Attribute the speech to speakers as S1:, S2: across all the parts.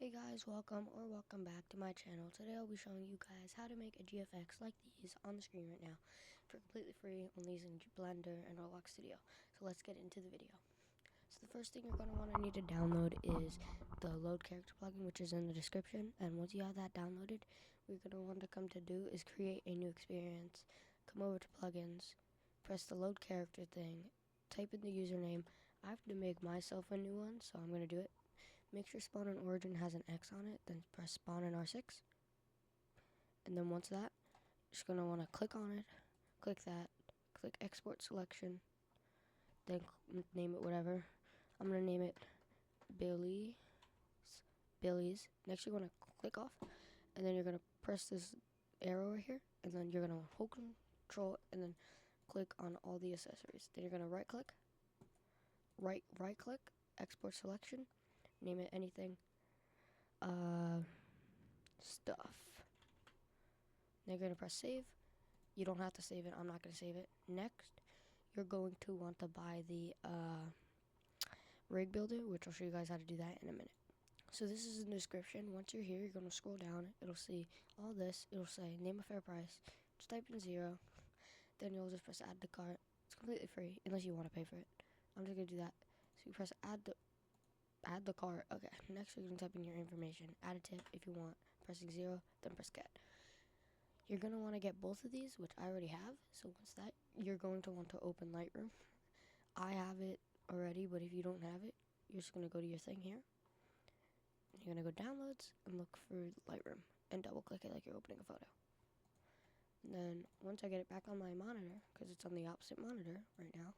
S1: Hey guys, welcome back to my channel. Today I'll be showing you guys how to make a GFX like these on the screen right now for completely free only using Blender and Roblox Studio. So let's get into the video. So the first thing you're going to want to need to download is the load character plugin, which is in the description. And once you have that downloaded, what you're going to want to come to do is create a new experience. Come over to plugins, press the load character thing, type in the username. I have to make myself a new one, so I'm going to do it. Make sure spawn and origin has an X on it, then press spawn in R6. And then once that, you're just going to want to click on it, click that, click export selection, then name it whatever. I'm going to name it Billy's. Next you're going to click off, and then you're going to press this arrow right here, and then you're going to hold control, and then click on all the accessories. Then you're going to right click, export selection, name it anything, stuff. Then you're going to press save. You don't have to save it. I'm not going to save it. Next, you're going to want to buy the rig builder, which I'll show you guys how to do that in a minute. So this is in the description. Once you're here, you're going to scroll down. It'll see all this. It'll say name a fair price. Just type in 0. Then you'll just press add to cart. It's completely free unless you want to pay for it. I'm just going to do that. So you press add the cart. Okay, next you're going to type in your information. Add a tip if you want. Pressing 0, then press get. You're going to want to get both of these, which I already have. So once that, you're going to want to open Lightroom. I have it already, but if you don't have it, you're just going to go to your thing here. You're going to go downloads and look for Lightroom and double click it like you're opening a photo. And then once I get it back on my monitor, because it's on the opposite monitor right now.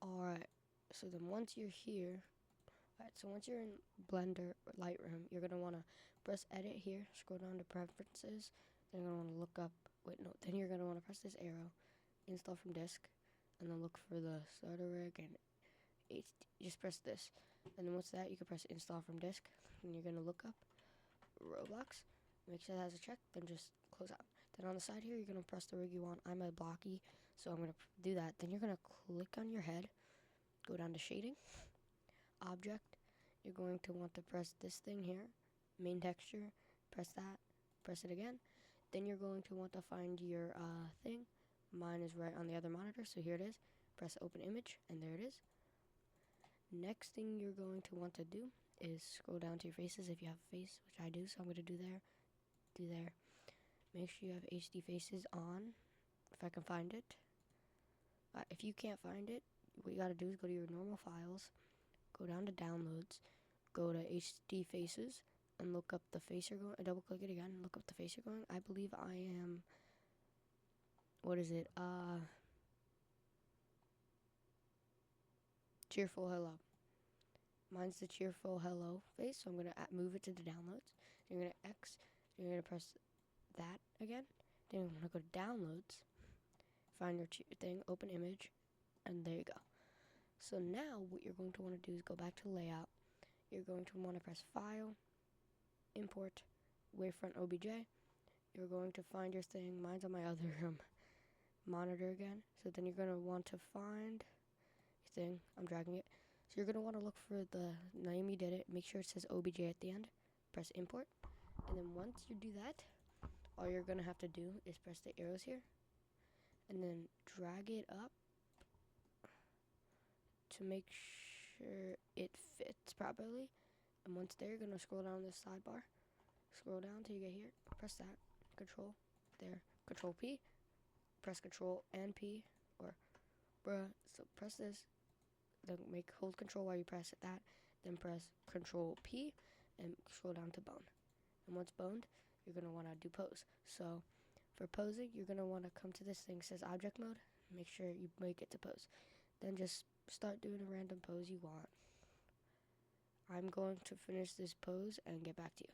S1: Alright. So then once you're here, so once you're in Blender or Lightroom, you're going to want to press edit here, scroll down to preferences, then you're going to want to look up, then you're going to want to press this arrow, install from disk, and then look for the starter rig, and just press this. And then once that, you can press install from disk, and you're going to look up Roblox, make sure that has a check, then just close out. Then on the side here, you're going to press the rig you want. I'm a blocky, so I'm going to do that. Then you're going to click on your head, go down to shading, object, you're going to want to press this thing here, main texture, press that, press it again. Then you're going to want to find your thing. Mine is right on the other monitor, so here it is. Press open image, and there it is. Next thing you're going to want to do is scroll down to your faces if you have a face, which I do, so I'm going to do there. Make sure you have HD faces on, if I can find it. If you can't find it, what you gotta do is go to your normal files, go down to downloads, go to HD faces, and look up the face you're going. Double click it again, look up the face you're going. I believe I am. What is it? Cheerful hello. Mine's the cheerful hello face, so I'm gonna move it to the downloads. You're gonna X. You're gonna press that again. Then you're gonna go to downloads, find your thing, open image. And there you go. So now what you're going to want to do is go back to layout. You're going to want to press file, import, wavefront OBJ. You're going to find your thing. Mine's on my other monitor again. So then you're going to want to find your thing. I'm dragging it. So you're going to want to look for the name you did it. Make sure it says OBJ at the end. Press import. And then once you do that, all you're going to have to do is press the arrows here. And then drag it up to make sure it fits properly. And once there, you're going to scroll down this sidebar. Scroll down till you get here. Press that. Control. There. Control P. Press Control and P. Or bruh. So press this. Then hold Control while you press that. Then press Control P. And scroll down to bone. And once boned, you're going to want to do pose. So for posing, you're going to want to come to this thing that says object mode. Make sure you make it to pose. Then just start doing a random pose you want. I'm going to finish this pose and get back to you.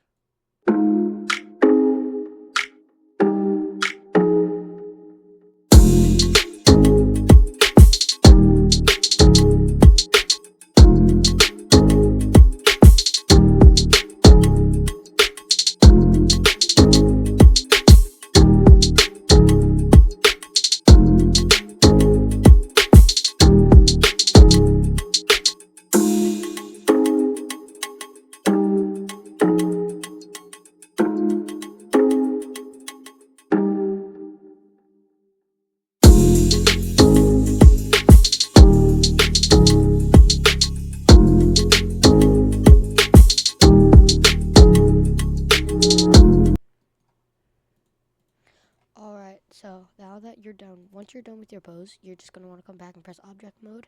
S1: once you're done with your pose, you're just going to want to come back and press object mode.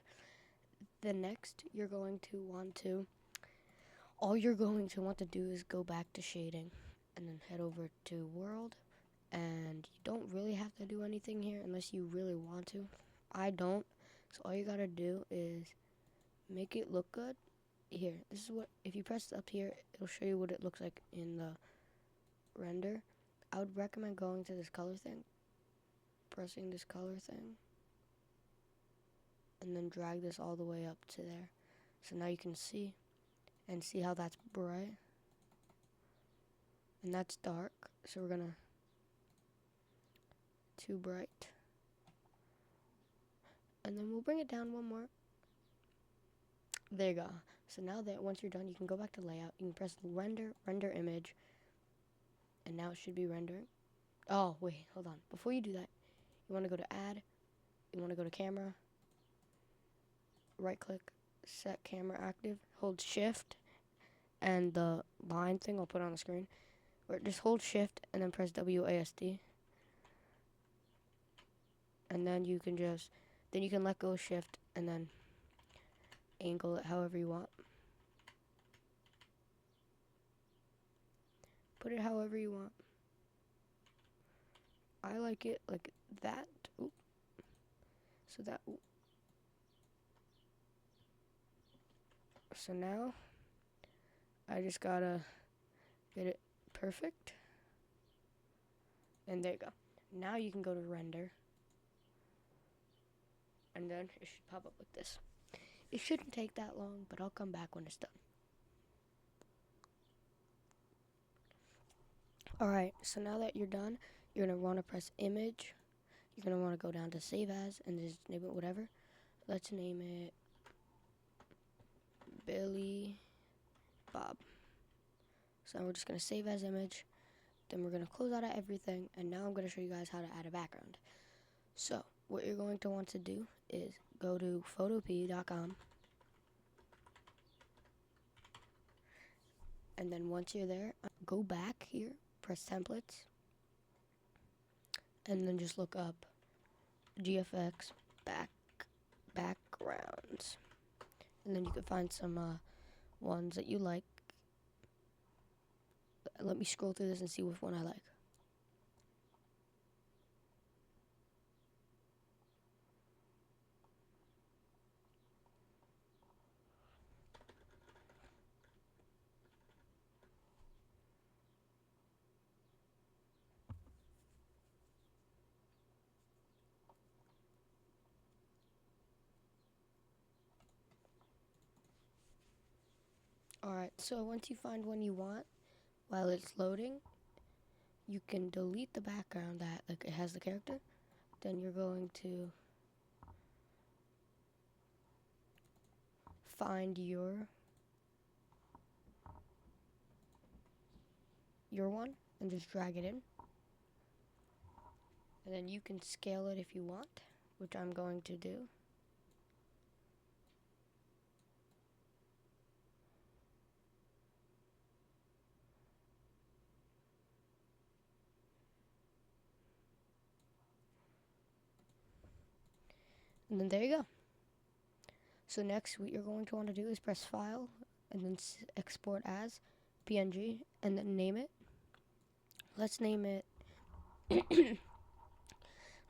S1: Then next, you're going to want to, all you're going to want to do is go back to shading and then head over to world. And you don't really have to do anything here unless you really want to. I don't. So all you got to do is make it look good. Here, this is what, if you press up here, it'll show you what it looks like in the render. I would recommend going to this color thing, pressing this color thing, and then drag this all the way up to there. So now you can see, and see how that's bright, and that's dark. So we're gonna, too bright, and then we'll bring it down one more. There you go. So now that once you're done, you can go back to layout. You can press render image, and now it should be rendering. Oh, wait, hold on. Before you do that, you want to go to add, you want to go to camera, right click, set camera active, hold shift, and the line thing I'll put on the screen, or just hold shift and then press WASD. And then you can just, then you can let go shift and then angle it however you want. Put it however you want. I like it like that. Oop. So that. Oop. So now I just gotta get it perfect. And there you go. Now you can go to render. And then it should pop up like this. It shouldn't take that long, but I'll come back when it's done. Alright, so now that you're done, you're going to want to press image. You're going to want to go down to save as and just name it whatever. Let's name it Billy Bob. So now we're just going to save as image. Then we're going to close out of everything. And now I'm going to show you guys how to add a background. So what you're going to want to do is go to photop.com. And then once you're there, go back here. Press templates, and then just look up GFX backgrounds, and then you can find some ones that you like. Let me scroll through this and see which one I like. Alright, so once you find one you want, while it's loading, you can delete the background that like it has the character. Then you're going to find your one and just drag it in. And then you can scale it if you want, which I'm going to do. And then there you go. So next, what you're going to want to do is press File, and then export as PNG, and then name it. Let's name it.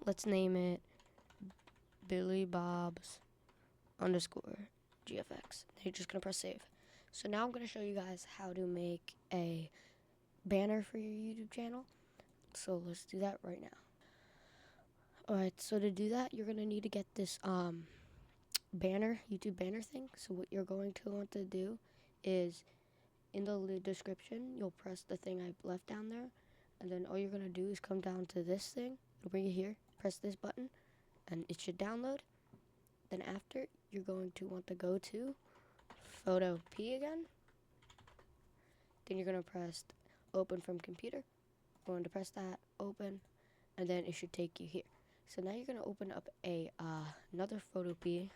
S1: Let's name it Billy Bob's _ GFX. You're just gonna press save. So now I'm gonna show you guys how to make a banner for your YouTube channel. So let's do that right now. Alright, so to do that, you're gonna need to get this banner, YouTube banner thing. So what you're going to want to do is in the description, you'll press the thing I left down there, and then all you're gonna do is come down to this thing. It'll bring you here. Press this button, and it should download. Then after, you're going to want to go to Photo P again. Then you're gonna press open from computer. You're going to press that, open, and then it should take you here. So now you're gonna open up a another Photo P.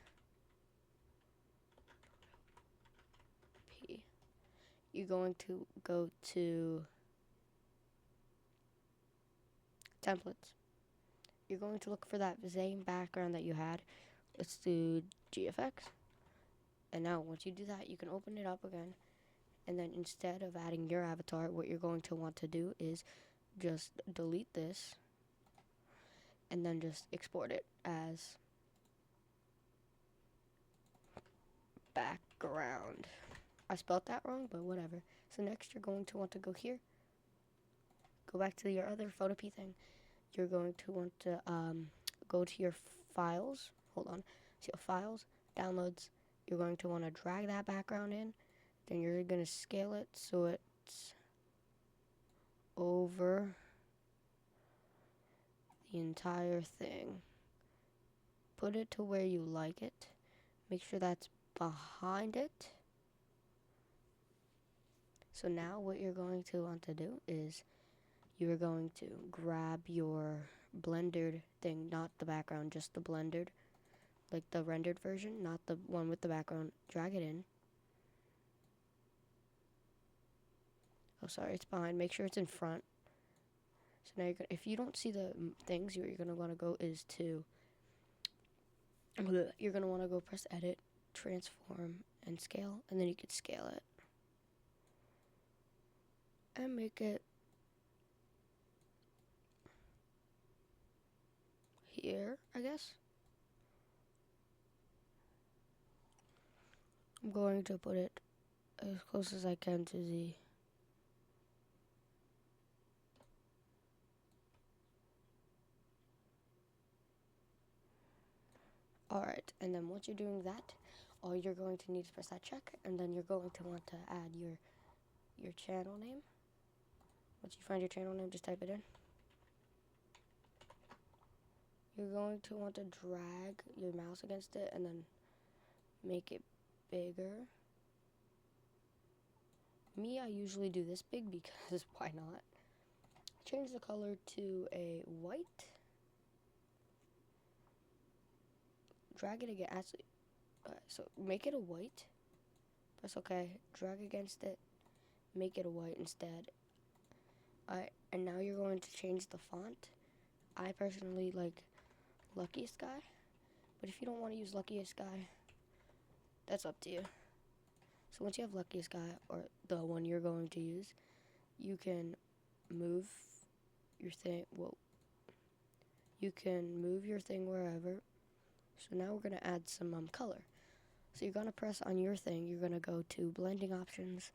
S1: You're going to go to templates, you're going to look for that same background that you had. Let's do GFX. And now once you do that, you can open it up again. And then instead of adding your avatar, what you're going to want to do is just delete this and then just export it as background. I spelled that wrong, but whatever. So next you're going to want to go here. Go back to your other Photopea thing. You're going to want to go to your files. Hold on. So files, downloads. You're going to want to drag that background in. Then you're going to scale it so it's over the entire thing. Put it to where you like it. Make sure that's behind it. So now what you're going to want to do is you're going to grab your blendered thing, not the background, just the blendered, like the rendered version, not the one with the background. Drag it in. Oh, sorry, it's behind. Make sure it's in front. So now if you don't see the things, what you're going to want to go is to, you're going to want to go press edit, transform, and scale, and then you can scale it. And make it here, I guess. I'm going to put it as close as I can to the Alright, and then once you're doing that, all you're going to need is press that check, and then you're going to want to add your channel name. Once you find your channel name, just type it in. You're going to want to drag your mouse against it and then make it bigger. Me, I usually do this big because why not? Change the color to a white. Drag it again. Actually, so make it a white. Press OK. Drag against it. Make it a white instead. Alright, and now you're going to change the font. I personally like Luckiest Sky, but if you don't want to use Luckiest Sky, that's up to you. So once you have Luckiest Sky, or the one you're going to use, you can move your thing. Well, you can move your thing wherever. So now we're going to add some color. So you're going to press on your thing. You're going to go to blending options.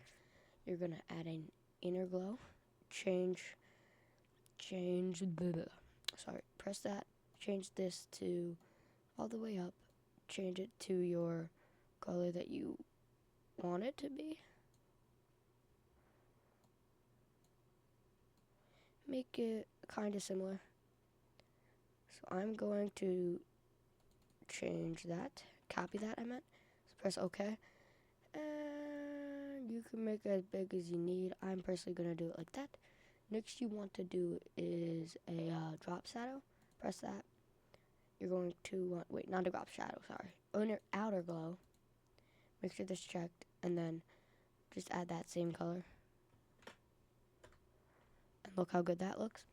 S1: You're going to add an inner glow. Press that. Change this to all the way up. Change it to your color that you want it to be. Make it kind of similar. So I'm going to change that. Copy that, I meant. So press OK. And you can make it as big as you need. I'm personally going to do it like that. Next you want to do is a drop shadow. Press that. You're going to, not a drop shadow, sorry. Outer glow. Make sure this is checked. And then just add that same color. And look how good that looks.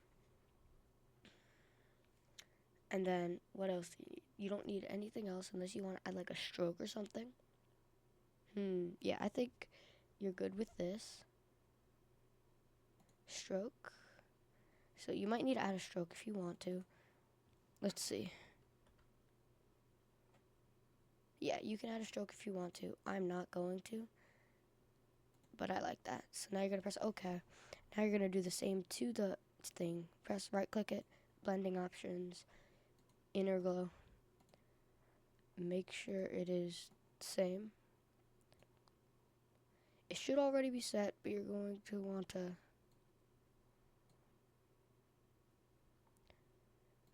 S1: And then what else do you need? You don't need anything else unless you want to add like a stroke or something. Yeah, I think you're good with this. Stroke. So you might need to add a stroke if you want to. Let's see. Yeah, you can add a stroke if you want to. I'm not going to, but I like that. So now you're going to press OK. Now you're going to do the same to the thing. Press right click it, blending options, inner glow. Make sure it is the same. It should already be set, but you're going to want to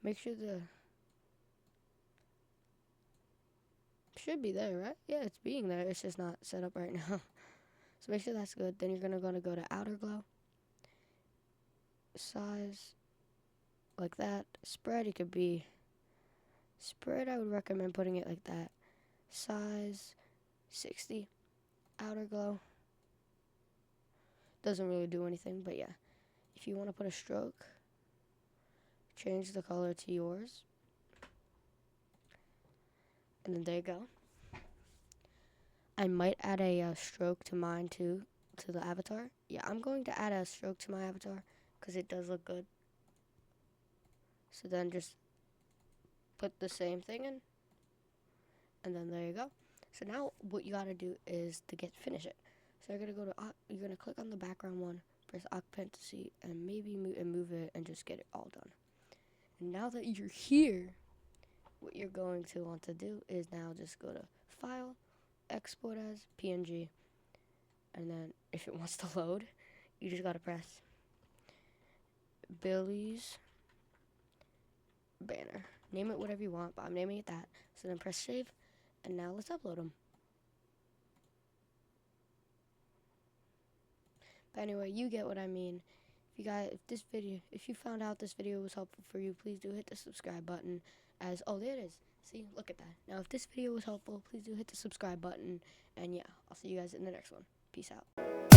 S1: make sure the should be there, right? Yeah, it's being there. It's just not set up right now. So make sure that's good. Then you're going to go to outer glow. Size. Like that. Spread, it could be. Spread, I would recommend putting it like that. Size. 60. Outer glow. Doesn't really do anything, but yeah. If you want to put a stroke, change the color to yours. And then there you go. I might add a stroke to mine too, to the avatar. Yeah, I'm going to add a stroke to my avatar because it does look good. So then just put the same thing in, and then there you go. So now what you gotta do is to finish it. So you're gonna go to you're gonna click on the background one, press occupancy, and maybe move it and just get it all done. And now that you're here, what you're going to want to do is now just go to File, Export as PNG, and then if it wants to load, you just gotta press Billy's banner. Name it whatever you want, but I'm naming it that. So then press save, and now let's upload them. But anyway, you get what I mean. If you found out this video was helpful for you, please do hit the subscribe button. There it is. See, look at that. Now, if this video was helpful, please do hit the subscribe button. And yeah, I'll see you guys in the next one. Peace out.